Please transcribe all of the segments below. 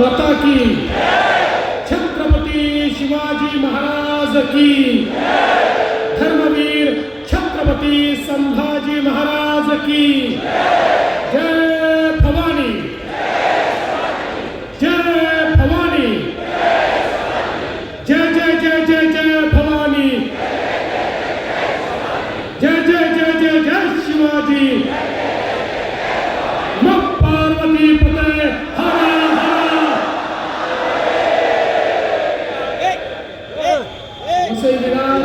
माता की, छत्रपती शिवाजी महाराज की, धर्मवीर छत्रपती संभाजी महाराज की, जय भवानी, जय भवानी, जय जय जय जय जय भवानी, जय जय जय जय जय शिवाजी, नमः पार्वती पते हर हर। वसई विरार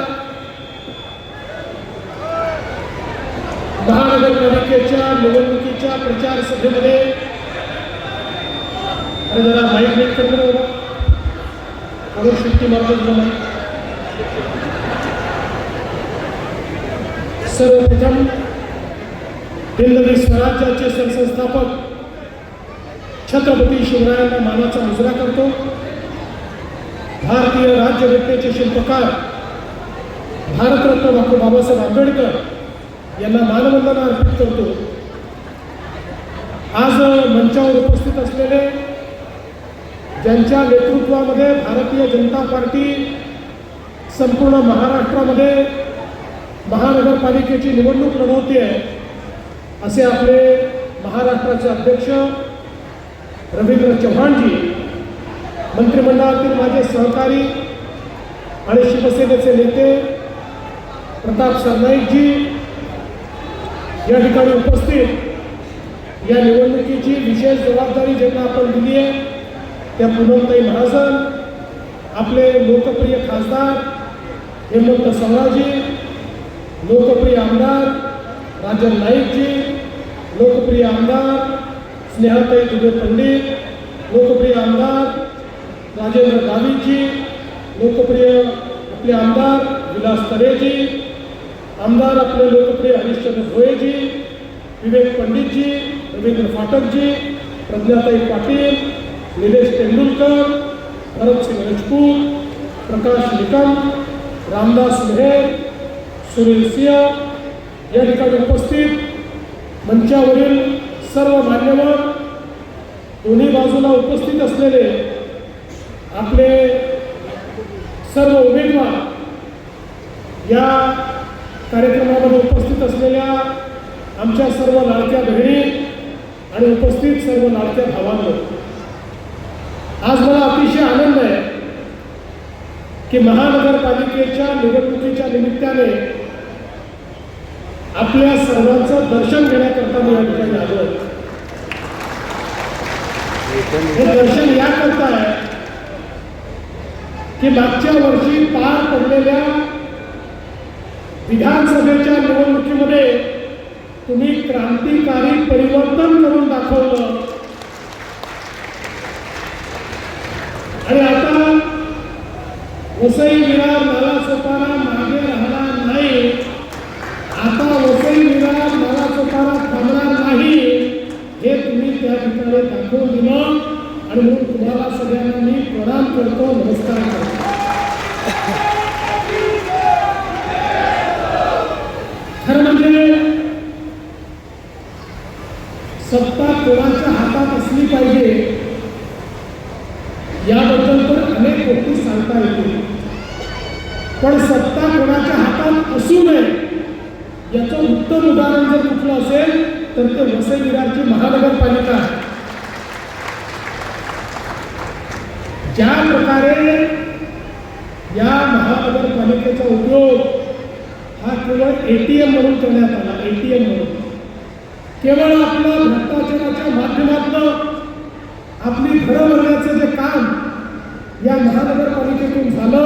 महानगरपालिकेच्या निवडणुकीच्या प्रचार सभेमध्ये जरा माहीत नीट करतो बाबा, अगर शिट्टी मारतो तुला माहीत। सर्वप्रथम हिंदवी स्वराज्याचे सरसंस्थापक छत्रपती शिवरायांना मानाचा मुजरा करतो। भारतीय राज्यघटनेचे शिल्पकार भारतरत्न डॉक्टर बाबासाहेब आंबेडकर यांना मानवंदना अर्पित करतो। आज मंचावर उपस्थित असलेले ज्यांच्या नेतृत्वामध्ये भारतीय जनता पार्टी संपूर्ण महाराष्ट्रामध्ये महानगरपालिकेची निवडणूक लढवते आहे, असे आपले महाराष्ट्राचे अध्यक्ष रवींद्र चव्हाणजी, मंत्रिमंडळातील माझे सहकारी आणि शिवसेनेचे नेते प्रताप सरनाईकजी या ठिकाणी उपस्थित, या निवडणुकीची विशेष जबाबदारी ज्यांना आपण दिली आहे त्या पूनमताई महाजन, आपले लोकप्रिय खासदार हेमंत सवराजी, लोकप्रिय आमदार राजन नाईकजी, लोकप्रिय आमदार स्नेहाताई दुबे पंडित, लोकप्रिय आमदार राजेंद्र गावितजी, लोकप्रिय आपले आमदार विलास तरेजी, आमदार आपले लोकप्रिय हरिश्चंद्र भोयेजी, विवेक पंडितजी, रवींद्र फाटकजी, प्रज्ञाताई पाटील, निलेश तेंडुलकर, भरतसिंग राजपूत, प्रकाश निकम, रामदास मेहर, सुनील सिंह या ठिकाणी उपस्थित, मंचावरील सर्व मान्यवर, दोन्ही बाजूला उपस्थित असलेले आपले सर्व उमेदवार, या कार्यक्रमामध्ये उपस्थित असलेल्या आमच्या सर्व लाडक्या बहिणी आणि उपस्थित सर्व लाडक्या भावांनो, आज मला अतिशय आनंद आहे की महानगरपालिकेच्या निवडणुकीच्या निमित्ताने आपल्या सर्वांचं दर्शन घेण्याकरता मी या ठिकाणी आलो आहे। हे दर्शन याकरता आहे की मागच्या वर्षी पार पडलेल्या विधानसभेच्या निवडणुकीमध्ये तुम्ही क्रांतिकारी परिवर्तन करून दाखवलं आणि आता वसई विरार नालासोपारा मागे राहणार नाही, आता वसई विरार नालासोपारा थांबणार नाही, हे तुम्ही त्या ठिकाणी दाखवून दिलं आणि म्हणून तुम्हाला सगळ्यांना मी प्रणाम करतो, नमस्कार करतो। खरं म्हणजे सत्ता कोणाच्या हातात असली पाहिजे याबद्दल तर अनेक गोष्टी सांगता येतील, पण सत्ता कोणाच्या हातात असू नये याचं उत्तम उदाहरण जर कुठलं असेल तर ते वसई विरारची महानगरपालिका आहे। ज्या प्रकारे या महानगरपालिकेचा उपयोग हा केवळ ATM म्हणून करण्यात आला, ATM म्हणून केवळ आपल्या भ्रष्टाचाराच्या माध्यमातून आपली घरं भरण्याचं जे काम या महानगरपालिकेतून झालं,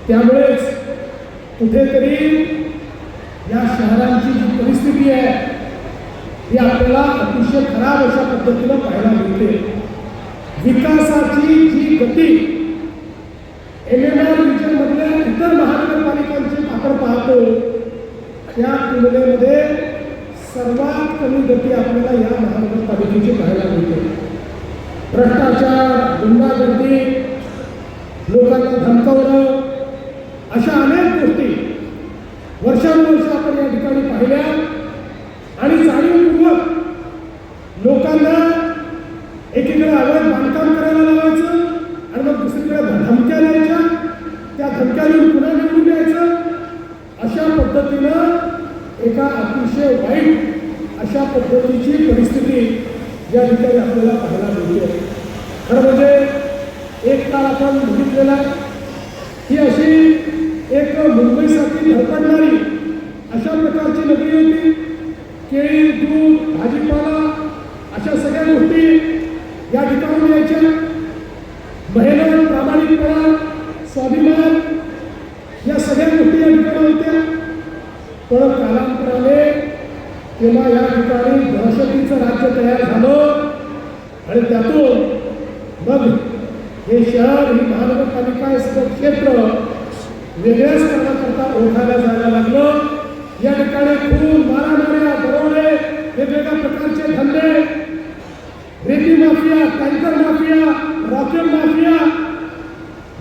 त्यामुळेच कुठेतरी या शहरांची जी परिस्थिती आहे ही आपल्याला अतिशय खराब अशा पद्धतीनं पाहायला मिळते। विकासाची जी गती MMR रिजनमधल्या इतर महानगरपालिकांची आपण पाहतो त्या तुलनेमध्ये सर्वात कमी गती आपल्याला या महानगरपालिकेची पाहायला मिळते। भ्रष्टाचार, गुंडागर्दी, लोकांना धमकावणं, अशा अनेक गोष्टी वर्षानुवर्ष आपण या ठिकाणी पाहिल्या आणि जाणीवपूर्वक लोकांना एकीकडे एकीकडे अवैध बांधकाम करायला लावायचं आणि मग दुसरीकडे धमक्या द्यायच्या, त्या धमक्या देऊन पुन्हा निवडून द्यायचं. अशा पद्धतीनं एका अतिशय वाईट अशा पद्धतीची परिस्थिती या ठिकाणी आपल्याला पाहायला मिळते. खरं म्हणजे एक काळ आपण बघितलेला ही अशी एक मुंबईसाठी धडपडणारी अशा प्रकारची नगरी होती. केळी, दूध, भाजीपाला अशा सगळ्या गोष्टी या ठिकाणी यायच्या. मेहनत, प्रामाणिकपणा, स्वाभिमान या सगळ्या गोष्टी या ठिकाणी होत्या. पण कालांतराने तेव्हा या ठिकाणी दहशतीचं राज्य तयार झालं आणि त्यातून मग हे शहर, ही महानगरपालिका, हे सगळं क्षेत्र वेगळ्याच करण्याकरता ओळखायला जायला लागलं. या ठिकाणी खून, मारामाऱ्या, दरोडे, वेगवेगळ्या प्रकारचे धंदे, रेती माफिया, टँकर माफिया, रॉकेल माफिया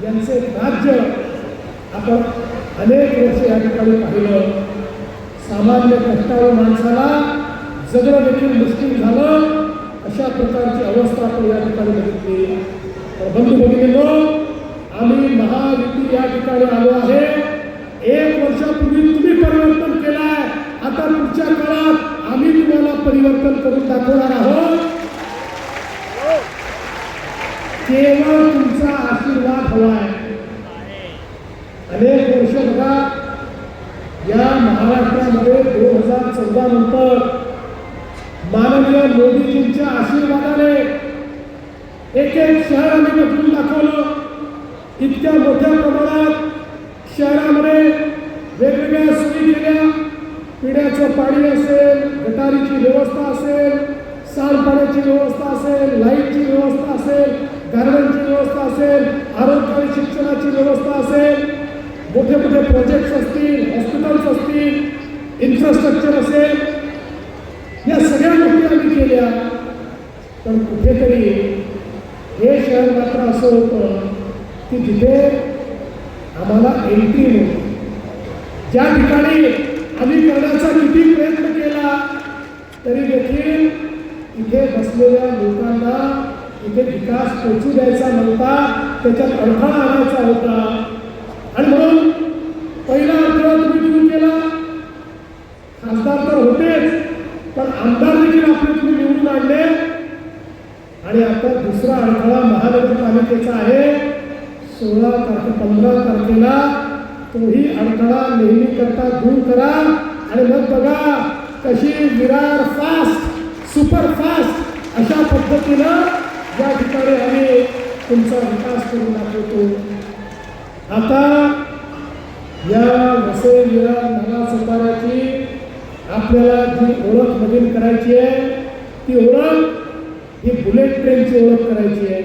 यांचे राज्य आपण अनेक वर्ष या ठिकाणी पाहिलं. सामान्य कष्टाळू माणसाला जगणं देखील मुश्किल झालं. अशा प्रकारची अवस्था आपण या ठिकाणी बघितली. बंधू भगिनींनो, आम्ही महायुती या ठिकाणी आलो आहे. 1 वर्षापूर्वी तुम्ही परिवर्तन केलं आहे. आता पुढच्या काळात आम्ही तुम्हाला परिवर्तन करून दाखवणार आहोत. केवळ तुमचा आशीर्वाद हवा आहे. अनेक वर्ष बघा, या महाराष्ट्रामध्ये 2014 नंतर माननीय मोदीजींच्या आशीर्वादाने एक एक शहर आम्ही बदलून दाखवलं. इतक्या मोठ्या प्रमाणात शहरामध्ये वेगवेगळ्या सोयी केल्या. पिण्याचं पाणी असेल, गटारीची व्यवस्था असेल, सांडपाण्याची व्यवस्था असेल, लाईटची व्यवस्था असेल, गार्डनची व्यवस्था असेल, आरोग्य आणि शिक्षणाची व्यवस्था असेल, मोठे मोठे प्रोजेक्ट्स असतील, हॉस्पिटल्स असतील, इन्फ्रास्ट्रक्चर असेल, या सगळ्या गोष्टी आम्ही केल्या. पण कुठेतरी हे शहर मात्र असं होतं की जिथे आम्हाला एंट्री नव्हती. ज्या ठिकाणी आम्ही करण्याचा किती प्रयत्न केला तरी देखील इथे बसलेल्या लोकांना इथे विकास पोचू द्यायचा नव्हता, त्याच्यात अडथळा आणायचा होता. आणि म्हणून पहिला अडथळा तुम्ही दूर केला. खासदार तर होतेच, पण आमदार देखील आपले तुम्ही निवडून आणले. आणि आता दुसरा अडथळा महानगरपालिकेचा आहे. 15 तारखेला तोही अडथळा नेहमी करता दूर करा. आणि मग बघा कशी विरार फास्ट, सुपर फास्ट अशा पद्धतीनं या ठिकाणी आम्ही तुमचा विकास करून दाखवतो. आता या वसई विरार नालासोपाऱ्याची आपल्याला जी ओळख नवीन करायची आहे, ती ओळख ही बुलेट ट्रेनची ओळख करायची आहे.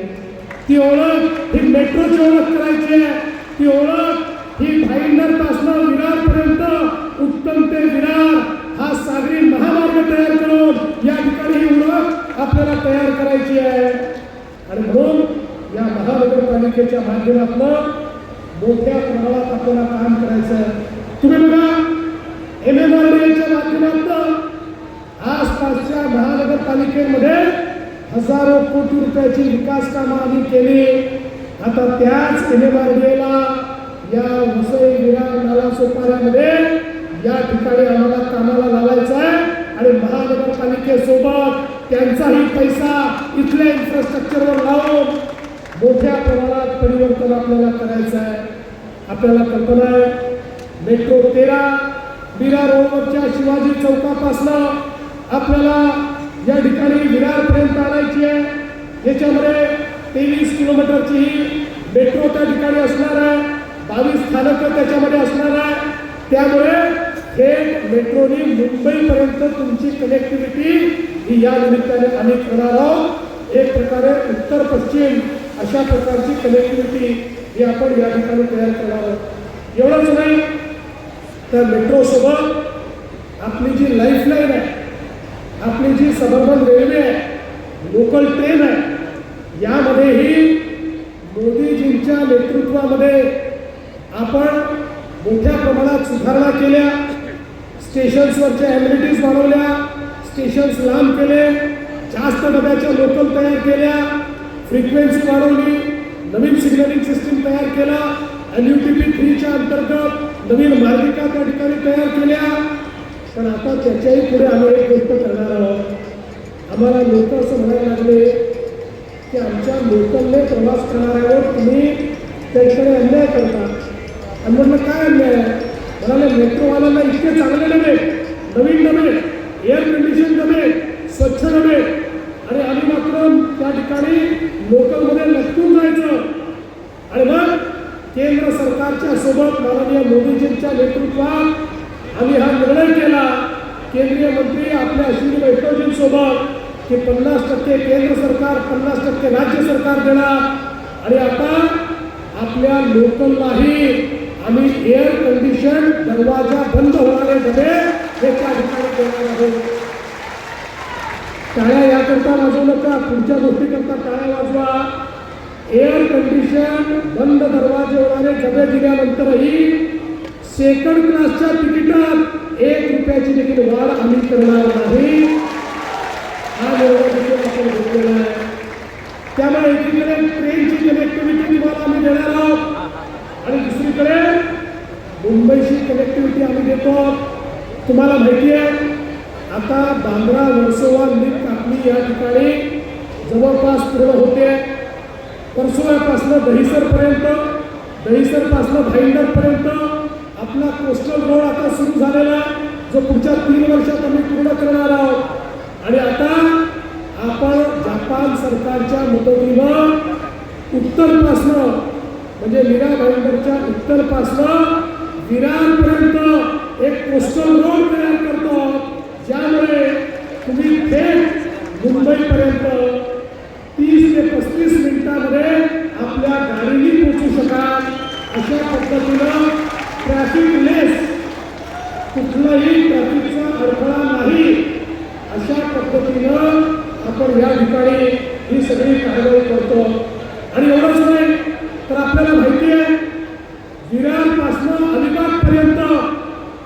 ती ओळख ही मेट्रोची ओळख करायची आहे. ती ओळख ही भाईंदरपासून विरारपर्यंत उत्तम ते विरार हा सागरी महामार्ग तयार करून या ठिकाणी ही ओळख आपल्याला तयार करायची आहे. आणि म्हणून या महानगरपालिकेच्या माध्यमातून मोठ्या प्रमाणात आपल्याला काम करायचं आहे. तुम्ही बघा, MMRDAच्या माध्यमातून आसपासच्या महानगरपालिकेमध्ये हजारो कोटी रुपयाची विकास कामं आम्ही केली. आता त्याच MMRDAला या वसई विरार नालासोपाऱ्यामध्ये या ठिकाणी आम्हाला कामाला लावायचं आहे. आणि महानगरपालिकेसोबत त्यांचाही पैसा इथल्या इन्फ्रास्ट्रक्चरवर लावून मोठ्या प्रमाणात परिवर्तन आपल्याला करायचं आहे. आपल्याला कल्पना आहे, मेट्रो 13 विरार रोडवरच्या शिवाजी चौकापासनं आपल्याला या ठिकाणी विरारपर्यंत आणायची आहे. याच्यामध्ये 23 किलोमीटरची ही मेट्रो त्या ठिकाणी असणार आहे. 22 स्थानकं त्याच्यामध्ये असणार आहे. त्यामुळे थेट मेट्रोनी मुंबईपर्यंत तुमची कनेक्टिव्हिटी ही या निमित्ताने आम्ही करणार आहोत. एक प्रकारे उत्तर पश्चिम अशा प्रकारची कनेक्टिव्हिटी ही आपण या ठिकाणी तयार करणार आहोत. एवढंच नाही तर मेट्रोसोबत आपली जी लाईफलाईन आहे, आपली जी सबर्बन रेल्वे आहे, लोकल ट्रेन आहे, यामध्येही मोदीजींच्या नेतृत्वामध्ये आपण मोठ्या प्रमाणात सुधारणा केल्या. स्टेशन्सवरच्या ॲम्युनिटीज वाढवल्या, स्टेशन्स लांब केले, जास्त डब्याच्या लोकल तयार केल्या. फ्रिक्वेन्सी वाढवली, नवीन सिग्नलिंग सिस्टीम तयार केला, LUTP 3च्या अंतर्गत नवीन मार्गिका त्या ठिकाणी तयार केल्या. पण आता त्याच्याही पुढे आम्ही एक गोष्ट करणार आहोत. आम्हाला लोक असं म्हणायला लागले की आमच्या लोकलने प्रवास करणाऱ्यावर तुम्ही त्याच्याकडे अन्याय करता. आणि म्हटलं काय अन्याय आहे? म्हणाले मेट्रोवाल्यांना इतके चांगले डबे, नवीन डबे, एअर कंडिशन डबे, स्वच्छ डबे, आणि आम्ही मात्र त्या ठिकाणी लोकलमध्ये लटकून जायचं. आणि मग केंद्र सरकारच्या सोबत माननीय मोदीजींच्या नेतृत्वात आम्ही हा निर्णय केला. केंद्रीय मंत्री आपल्या अश्विनी वैष्णवजींसोबत की 50% केंद्र सरकार, 50% राज्य सरकार देणार. आणि आता आपल्या लोकललाही आम्ही एअर कंडिशन दरवाजा बंद होणारे डबे हे त्या ठिकाणी देणार आहोत. टाळ्या याकरता वाजवू नका, पुढच्या गोष्टीकरता टाळ्या वाजवा. एअर कंडिशन बंद दरवाजे होणारे डबे दिल्यानंतरही सेकंड क्लासच्या तिकिटात 1 रुपयाची देखील वाढ आम्ही करणार नाही. हा निर्णय देखील आपण घेतलेला आहे. त्यामुळे एकीकडे ट्रेनची कनेक्टिव्हिटी तुम्हाला आम्ही देणार आहोत आणि दुसरीकडे मुंबईची कनेक्टिव्हिटी आम्ही देतो. तुम्हाला माहिती आहे आता बांद्रा वर्सोवा लिंक कापणी या ठिकाणी जवळपास पूर्ण होते. वर्सोव्यापासून दहिसरपर्यंत, दहिसरपासून भाईंदरपर्यंत आपला कोस्टल रोड आता सुरू झालेला आहे, जो पुढच्या 3 वर्षात आम्ही पूर्ण करणार आहोत. आणि आता आपण जपान सरकारच्या मदतीनं उत्तरपासनं म्हणजे मीरा भाईंदरच्या उत्तरपासनं विरारपर्यंत एक कोस्टल रोड तयार करतो, ज्यामुळे तुम्ही थेट मुंबईपर्यंत 30 ते 35 मिनिटांमध्ये आपल्या गाडीने पोहोचू शकाल. अशा पद्धतीनं ट्रॅफिकलेस, कुठलाही ट्रॅफिकचा अडथळा नाही, अशा पद्धतीनं आपण या ठिकाणी ही सगळी कारवाई करतो. आणि एवढंच नाही तर आपल्याला माहिती आहे विरारपासून अलिबागपर्यंत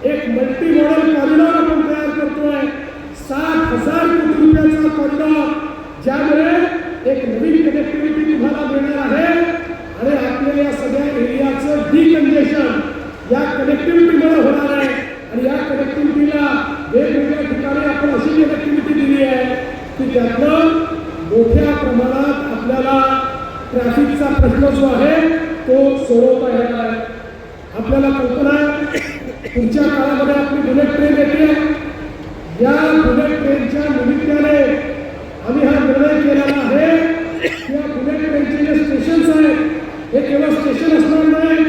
एक मल्टी मॉडेल कॉरिडॉर आपण तयार करतोय. 7,000 कोटी रुपयाचा कॉरिडॉर, ज्यामुळे एक नवीन कनेक्टिव्हिटी तुम्हाला मिळणार आहे. आणि आपल्या या सगळ्या एरियाचं डिकंजेशन या कनेक्टिव्हिटीमुळे होणार आहे. आणि या कनेक्टिव्हिटीला वेगवेगळ्या ठिकाणी आपण अशी कनेक्टिव्हिटी दिली आहे की त्यातनं मोठ्या प्रमाणात आपल्याला ट्रॅफिकचा प्रश्न जो आहे तो सोडवता येणार आहे. आपल्याला कल्पना आहे पुढच्या काळामध्ये आपली बुलेट ट्रेन येते. या बुलेट ट्रेनच्या निमित्ताने आम्ही हा निर्णय केलेला आहे की या बुलेट ट्रेनचे जे स्टेशन्स आहेत हे केवळ स्टेशन असणार नाही,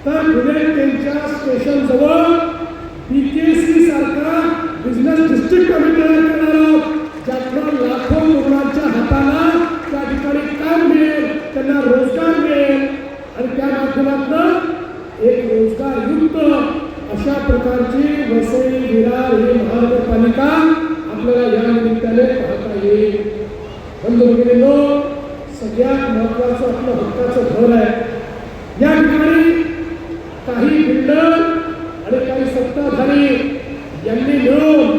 तर बुलेट ट्रेनच्या स्टेशनजवळ BKC सारखा बिझनेस डिस्ट्रिक्ट आम्ही तयार करणार आहोत, ज्यातून लाखो तरुणांच्या हाताला त्या ठिकाणी काम मिळेल, त्यांना रोजगार मिळेल आणि त्या माध्यमातून एक रोजगारयुक्त अशा प्रकारची वसई विरार ही महानगरपालिका आपल्याला या निमित्ताने पाहता येईल. बंधू भगिनींनो, सगळ्यात महत्त्वाचं आपलं हक्काचं घर आहे. या ठिकाणी काही बिल्डर आणि काही सत्ताधारी यांनी मिळून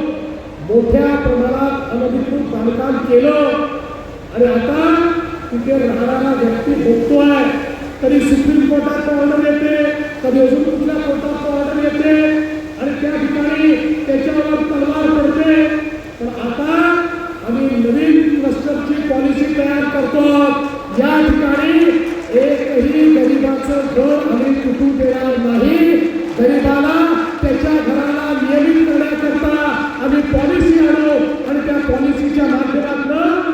मोठ्या प्रमाणात अनधिकृत बांधकाम केलं आणि आता तिथे राहणारा व्यक्ती भोगतोय. कधी सुप्रीम कोर्टात ऑर्डर येते, कधी अजून कुठल्या कोर्टात ऑर्डर येते आणि त्या ठिकाणी त्याच्यावर तलवार पडते. पण आता आम्ही नवीन क्लस्टरची पॉलिसी तयार करतो. या ठिकाणी एकही गरिबाचं घर आम्ही तुटू देणार नाही. गरिबाला त्याच्या घराला नियमित करण्याकरता आम्ही पॉलिसी आणू आणि त्या पॉलिसीच्या माध्यमातून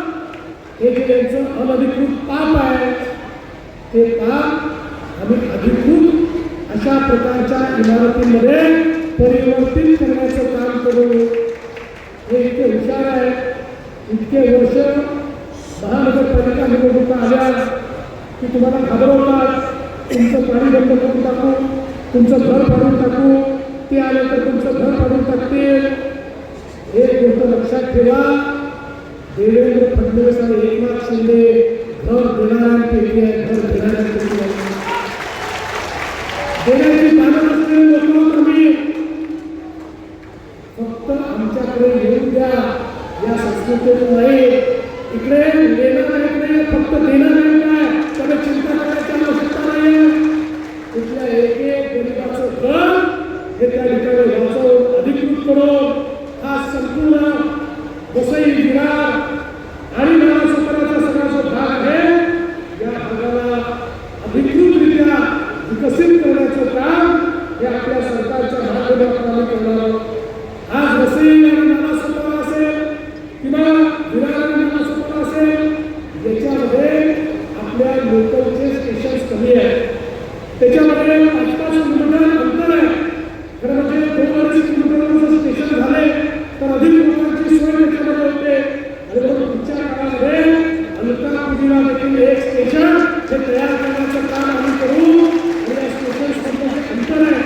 हे जे त्यांचं अनधिकृत पाप आहे ते पाप आम्ही अधिकृत अशा प्रकारच्या इमारतींमध्ये परिवर्तित करण्याचं काम करू. हे इतके हुशार आहे. इतके वर्ष महानगरपालिका निवडणुका आल्या की तुम्हाला घाबरवतात, तुमचं पाणी बंद करून टाकू, तुमचं घर पाडून टाकू, ते आले तर तुमचं घर पाडून टाकतील. एक गोष्ट लक्षात ठेवा, देवेंद्र फडणवीस आणि एकनाथ शिंदे घर देणाऱ्यांपैकी आहे, घर देणाऱ्यांपैकी आहे. देण्याची कामं नसलेले लोक आम्ही फक्त आमच्याकडे येऊन द्या या संस्कृतीतून नाही. इकडे लेणं नाही, फक्त देणं नाही काय, त्याला चिंता करायची आवश्यकता नाहीये. कुठल्या एक एक गरीबाचं घर हे त्या ठिकाणी वाचवून अधिकृत करून हा संपूर्ण वसई विरार आणि नालासोपाराचा सगळा जो भाग आहे या भागाला अधिकृतरित्या विकसित करण्याचं काम हे आपल्या सरकारच्या माध्यमातून आम्ही करणार आहोत. आज वसई आणि नालासोपारा असेल किंवा विरार आणि नालासोपारा असेल याच्यामध्ये आपल्या लोकलचे स्टेशन्स कमी आहेत. त्याच्यामध्ये 5-5 किलोमीटर अंतर आहे. खरं म्हणजे 2-2.5 किलोमीटरचं स्टेशन झाले तर अधिक लोकांची सोय त्याच्यामध्ये होते. आणि म्हणून पुढच्या काळामध्ये अलकापुरीला देखील एक स्टेशन हे तयार करण्याचं काम आम्ही करू. आणि या स्टेशनचं जे अंतर आहे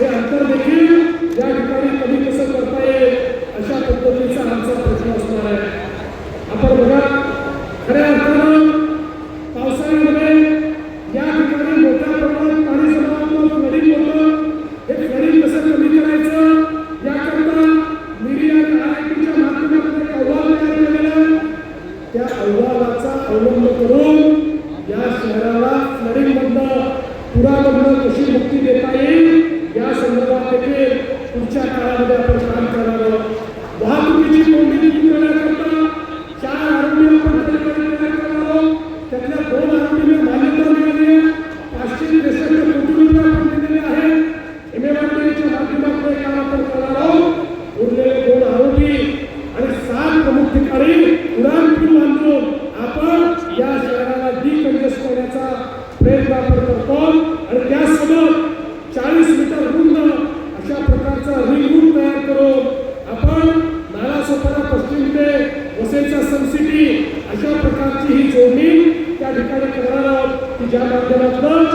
हे अंतर देखील या ठिकाणी कमी कसं करता येईल अशा पद्धतीचा आमचा प्रश्न असणार आहे. आपण बघा खऱ्या अर्थानं पावसाळ्यामध्ये या ठिकाणी मोठ्या प्रमाणात पाणी जमा होतं, फ्लडिंग होतं. हे फ्लडिंग कसं कमी करायचं याकरता मिरी आणि IITच्या माध्यमातून एक अहवाल तयार केलेला आहे. त्या अहवालाचा अवलंब करून या शहराला फ्लडिंगमधनं पुरामधनं कशी मुक्ती देता येईल या संदर्भात देखील पुढच्या काळामध्ये आपण काम करणार आहोत. वाहतुकीची कोंडी दूर करण्याकरता 4 आरोग्य आपण तयार करणार आहोत. त्यातल्या 2 आरोग्यांना मान्यता मिळाली आहे. 563 कोटी रुपये आपण दिलेले आहेत. MMRDAच्या माध्यमातून काम आपण करणार आहोत. उरलेले 2 आरोग्य आणि 7 प्रमुख ठिकाणी उडान पूल बांधून आपण या शहराला डिकंजेस्ट करण्याचा प्रयत्न आपण करतो. आणि त्यासोबत 40 मीटर रुंद अशा प्रकारचा रिंग रोड तयार करून आपण नालासोपारा पश्चिम ते वसईचा सनसिटी अशा प्रकारची ही जोडणी त्या ठिकाणी करणार आहोत की ज्या माध्यमातून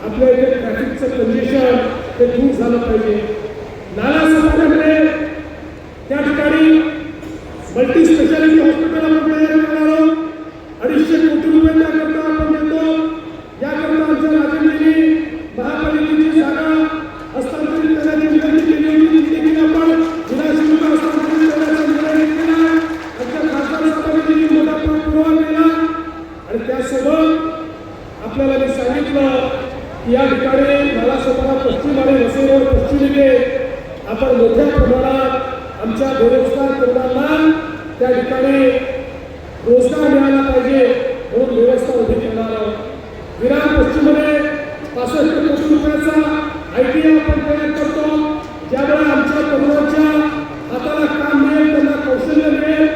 आपल्या इथे ट्रॅफिकचं कंजेशन ते दूर झालं पाहिजे. नालासोपाऱ्यामध्ये त्या ठिकाणी मल्टी स्पेशालिटी हॉस्पिटल आपण तयार करणार आहोत. 250 कोटी रुपये त्याकरता आपण देतो. याकरता आमच्या राजेंनी महापालिकेची जागा हस्तांतरित करण्याची विनंती केली होती. ती देखील आपण विनाशुल्क हस्तांतरित करण्याचा निर्णय घेतला. आमच्या खासदार साहेबांनी देखील मोठा पाठपुरावा केला. आणि त्यासोबत आपल्याला मी सांगितलं की या ठिकाणी नालासोपारा पश्चिम आणि वसई रोड पश्चिमेकडे आपण मोठ्या प्रमाणात आमच्या बेरोजगार तरुणांना त्या ठिकाणी रोजगार मिळाला पाहिजे म्हणून व्यवस्था उभी करणार आहोत. विरार पश्चिममध्ये 65 कोटी रुपयाचा ITI आपण तयार करतो. ज्यामुळे आमच्या तरुणांच्या हाताला काम मिळेल, त्यांना कौशल्य मिळेल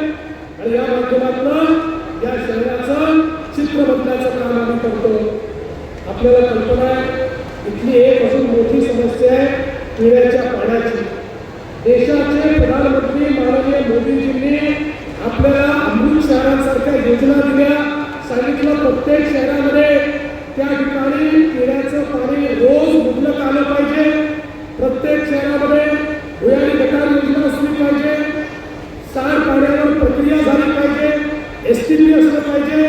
आणि या माध्यमातून या शहराचं चित्र बदलण्याचं काम आम्ही करतो. आपल्याला कल्पना आहे इथली एक अजून मोठी समस्या आहे पिण्याच्या पाण्याची. देशाचे प्रधानमंत्री माननीय मोदीजींनी आपल्याला अमृत शहरांसारख्या योजना दिल्या. सांगितलं प्रत्येक शहरामध्ये त्या ठिकाणी पिण्याचं पाणी रोज मुबलक आलं पाहिजे. प्रत्येक शहरामध्ये भुयारी गटार योजना असली पाहिजे. सांडपाण्यावर प्रक्रिया झाली पाहिजे. STP असलं पाहिजे.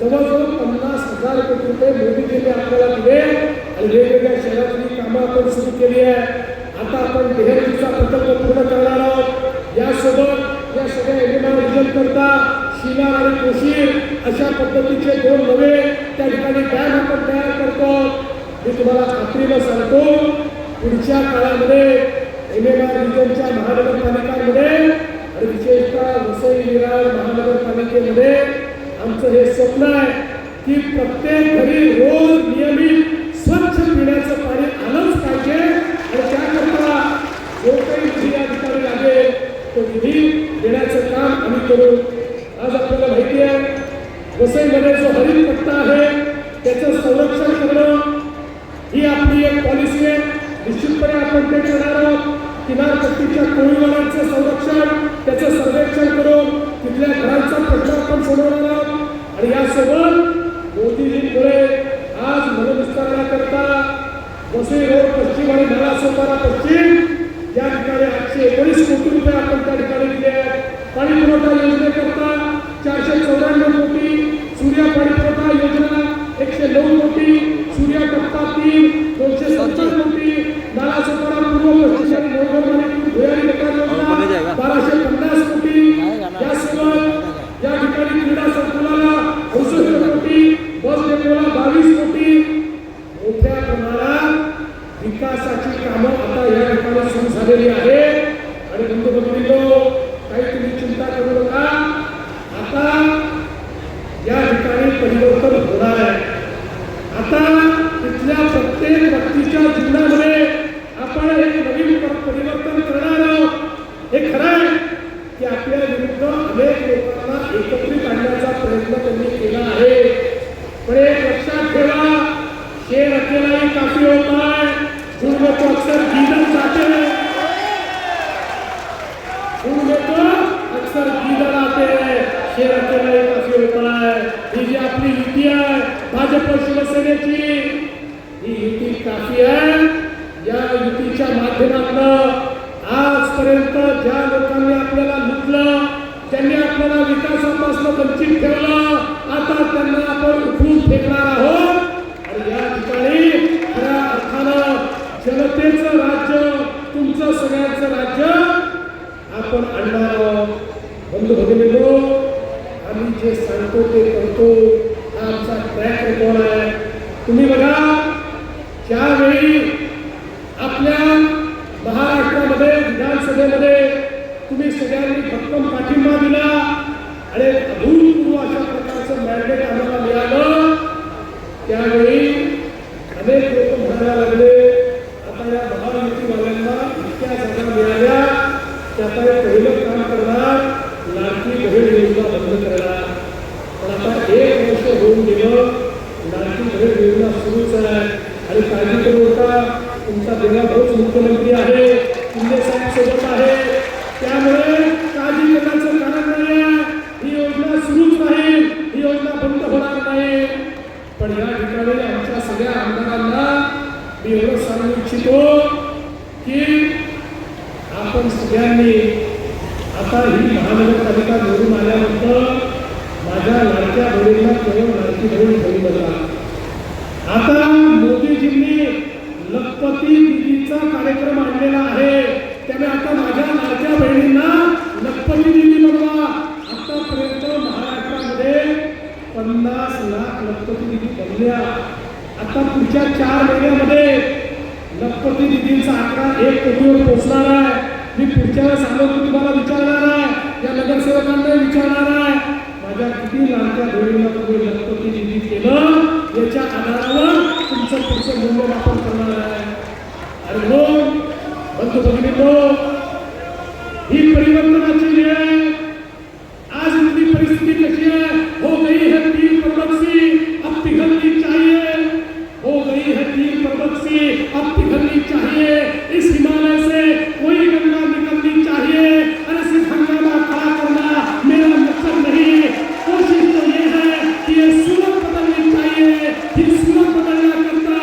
जवळजवळ 50,000 कोटी रुपये मोदीजींनी आपल्याला दिले आणि वेगवेगळ्या शहरातली कामं आपण सुरू केली आहे. आता आपण देहरादूनचा प्रकल्प पूर्ण करणार आहोत. यासोबत या सगळ्या MMR करता शिलार आणि कोशीर अशा पद्धतीचे 2 नवे त्या ठिकाणी डॅम आपण तयार करतो. मी तुम्हाला खात्रीनं सांगतो पुढच्या काळामध्ये MMR रिजनच्या महानगरपालिकांमध्ये आणि विशेषतः वसई विरार महानगरपालिकेमध्ये आमचं हे स्वप्न आहे की प्रत्येक घरी रोज नियमित स्वच्छ पिण्याचं पाणी आलंच पाहिजे. आणि त्याकरता जो काही निधी या ठिकाणी लागेल तो निधी देण्याचं काम आम्ही करू. आज आपल्याला माहिती आहे वसईमध्ये जो हरित पट्टा आहे त्याचं संरक्षण करणं ही आपली एक पॉलिसी आहे. निश्चितपणे आपण ते करणार आहोत. किनारपट्टीच्या कोळीवारांचं संरक्षण त्याचं सर्वेक्षण करून तिथल्या घरांचा प्रश्न आपण सोडवणार आहोत. आणि यासोबत मोदीजींमुळे आज मनविस्तारण्याकरता वसई रोड पश्चिम आणि नालासोपारा पश्चिम या ठिकाणी 819 कोटी रुपये आपण त्या ठिकाणी दिले आहेत. पाणी पुरवठा योजनेकरता 494 कोटी, सूर्या पाणी पुरवठा योजना 109 कोटी, सूर्या टप्पा 3 270 कोटी, नालासोपारा पूर्व पश्चिम आणि मोरगाव भुयारी गटार योजना 1250 कोटी. यासोबत या ठिकाणी क्रीडा संकुलाला झालेली आहे. आणि बंधू भगिनींनो, काही तुम्ही चिंता करू नका. आता या ठिकाणी परिवर्तन होणार आहे. आता तिथल्या प्रत्येक व्यक्तीच्या जीवनामध्ये आपण एक नवीन परिवर्तन करणार आहोत. हे खरं आहे की आपल्या विरुद्ध अनेक लोकांना एकत्रित आणण्याचा प्रयत्न त्यांनी केला आहे. पण एक लक्षात ठेवा, शेर अकेला ही काफी होता है. झुंड में तो अक्सर गीदड़ आते हैं. झुंड में तो अक्सर गीदड़ आते हैं. शेर अकेला ही काफी होता है. ही जी आपली युती आहे भाजप शिवसेनेची, ही युती काफी आहे. या युतीच्या माध्यमातून आजपर्यंत ज्या लोकांनी आपल्याला लुटलं, ज्यांनी आपल्याला विकासापासून वंचित ठेवलं, आता त्यांना आपण उचलून फेकणार आहोत. आणि या ठिकाणी खऱ्या अर्थानं जनतेचं राज्य, तुमचं सगळ्यांचं राज्य आपण आणणार आहोत. बंधू भगिनींनो, आम्ही जे सांगतो ते करतो, हा आमचा ट्रॅक रेकॉर्ड आहे. तुम्ही बघा, ज्यावेळी आपल्या महाराष्ट्रामध्ये विधानसभेमध्ये तुम्ही सगळ्यांनी भक्कम पाठिंबा दिला आणि अभूतपूर्व अशा प्रकारचं मॅन्डेट आम्हाला मिळालं, त्यावेळी अनेक लोक म्हणायला लागले, आता या महायुतीवाल्यांना इतक्या जागा मिळाल्या की आता हे पहिलं काम करणार, लाडकी बहीण योजना बंद करणार. पण आता 1 वर्ष होऊन गेलं, लाडकी बहीण योजना सुरूच आहे. आणि काळजी करू नका, तुमचा देवा भाऊच मुख्यमंत्री आहे, शिंदे साहेब सोबत आहे, त्यामुळे काळजी करण्याचं कारण नाही आहे. ही योजना सुरूच राहील, ही योजना बंद होणार नाही. पण या ठिकाणी आमच्या सगळ्या आमदारांना मी एवढं सांगू इच्छितो की आपण सगळ्यांनी आता ही महानगरपालिका निवडून आल्यानंतर माझ्या लाडक्या बहिणीला केवळ लाडकी बहीण ठेवू नका. आता मोदीजींनी लखपती दिदीचा कार्यक्रम आणलेला आहे, त्यामुळे आता माझ्या लाडक्या बहिणींना लखपती दिदी बनवा. आतापर्यंत महाराष्ट्रामध्ये 50 लाख लखपती दिदी बनल्या. आता पुढच्या 4 महिन्यामध्ये लखपती दिदींचा आकडा 1 कोटीवर पोहोचणार आहे. मी पुढच्या वेळेस आलो की तुम्हाला विचारणार आहे, या नगरसेवकांना विचारणार आहे, माझ्या किती लाडक्या बहिणींना तुम्ही लखपती दिदी केलं, याच्या आधारावर तुमचं पुढचं मूल्यमापन करणार आहे. आणि मग बंधू भगिनींनो, ही परिवर्तनाची वेळ आहे. आज इतकी परिस्थिती कशी आहे, हो गई है 3 पर्वत सी, अब पिघलनी चाहिए. हो गई है 3 पर्वत सी, अब पिघलनी चाहिए. इस हिमालय से कोई गंगा निकलनी चाहिए. अरे सिर्फ हंगामा खड़ा करना मेरा मकसद नहीं, कोशिश तो ये है कि ये सूरत बदलनी चाहिए. ही सूरत बदलना करता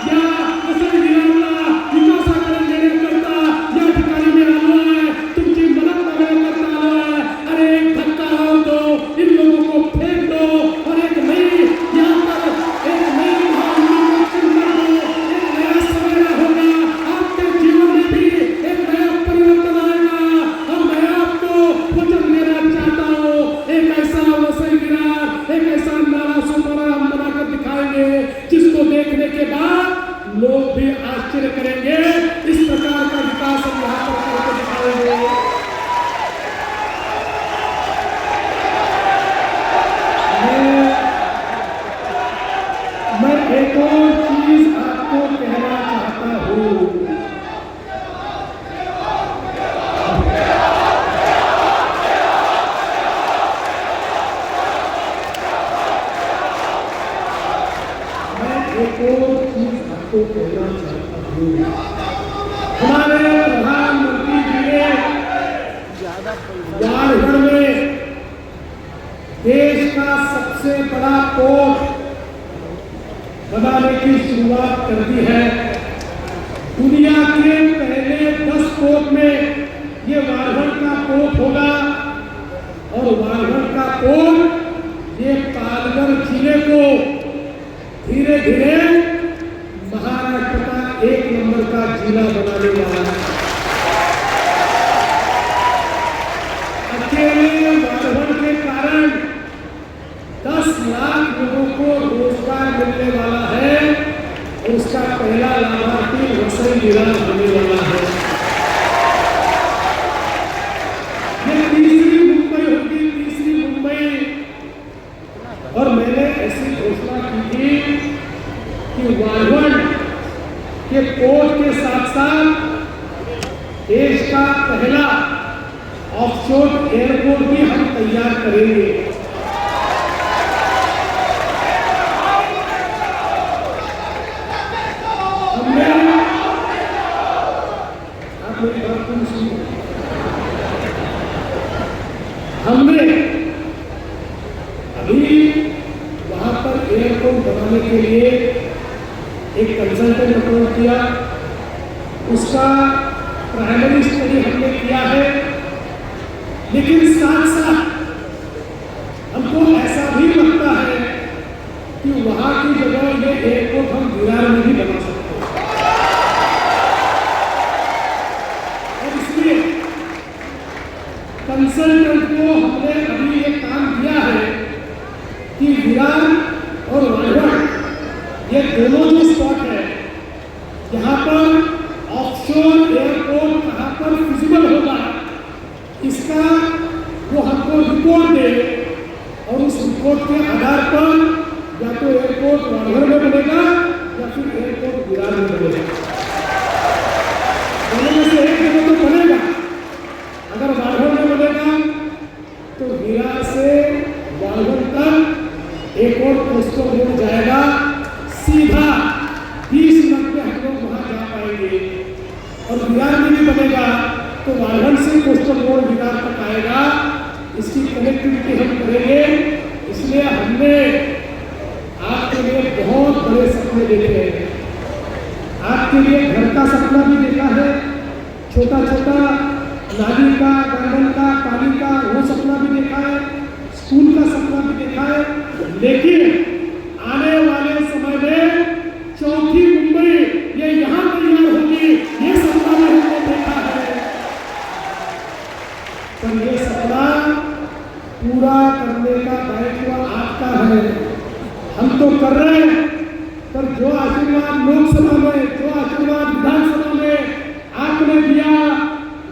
या कसं विरामला विकासाकडे नेण्याकरता या ठिकाणी मी आलो आहे, तुमची मदत मागण्याकरता आलो आहे. अरे एक धक्का हो दो, इन लोगों को फेंक दो और एक नई यहाँ पर एक नई चिंता हो, एक नया सवेरा होगा. आपके जीवन में भी एक नया परिवर्तन आएगा. और मैं आपको वचन देना चाहता हूँ, एक ऐसा वसई विरार, एक ऐसा नाला सुपारा हम बनाकर दिखाएंगे जिसको देखने के बाद लोग भी आश्चर्य करेंगे. इस प्रकार का विकास हम यहाँ पर करके दिखाएंगे. मैं एक और चीज आपको कहना चाहता हूँ. एक और चीज आपको कहना चाहता हूँ. हमारे प्रधानमंत्री जी ने झारखंड में देश का सबसे बड़ा पोर्ट बनाने की शुरुआत कर दी है. दुनिया के पहले 10 पोर्ट में ये वारघड़ का पोर्ट होगा. और वारघड़ का पोर्ट ये पालघर जिले को धीरे धीरे महाराष्ट्र का 1 नंबर का जिला बनाने वाला है. अकेले वारघड़ के कारण 10 लाख लोगों को रोजगार मिलने वाला है. उसका पहला लाभार्थी वसई विरार होने वाला है. घोषणा की थी कि वालवन के पोर्ट के साथ साथ देश का पहला ऑफशोर एयरपोर्ट भी हम तैयार करेंगे। हमने अभी वहां पर एयरपोर्ट बनाने के लिए एक कंसल्टेंट अपॉइंट किया, उसका प्राइमरी स्टडी हमने किया है, लेकिन साथ साथ हमको ऐसा भी लगता है कि वहां की जगह ये एयरपोर्ट हम विरार में भी बना सकते हैं। और इसलिए कंसल्टेंट को हमने अभी ये काम दिया है कि विरार और वालवन ये दोनों जो स्पॉट है यहाँ पर ऑफशोर एयरपोर्ट कहाँ पर फिजिबल होगा, इसका वो हमको रिपोर्ट दे और उस रिपोर्ट के आधार पर या तो एयरपोर्ट वालवन में बनेगा या फिर एयरपोर्ट विरार में बनेगा। दोनों में से एक जगह तो बनेगा। अगर वालवन में बनेगा तो विरार से वालवन तक एक और पोस्टल रोड जाएगा, सीधा 20 मिनट में हम लोग वहां जा पाएंगे। और विरार में भी बनेगा तो वालवन से कोस्टल रोड विरार तक आएगा, इसकी कनेक्टिविटी हम करेंगे। इसलिए हमने आपके लिए बहुत बड़े सपने देखे हैं। आपके लिए घर का सपना भी देखा है, छोटा छोटा नाली का, गार्डन का, पानी का वो सपना भी देखा है, स्कूल का सपना भी देखा है। लेकिन आने वाले समय में चौथी मुंबई ये यहाँ तैयार होगी, ये सपना भी हमने देखा है। पर ये सपना पूरा करने का दायित्व आपका है। हम तो कर रहे हैं, पर जो आशीर्वाद लोकसभा में, जो आशीर्वाद विधानसभा में आपने दिया,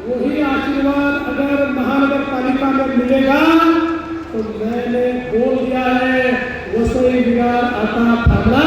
वही आशीर्वाद अगर महानगर पालिका में मिलेगा तो मैंने बोल दिया है, वसई विरार आता थाना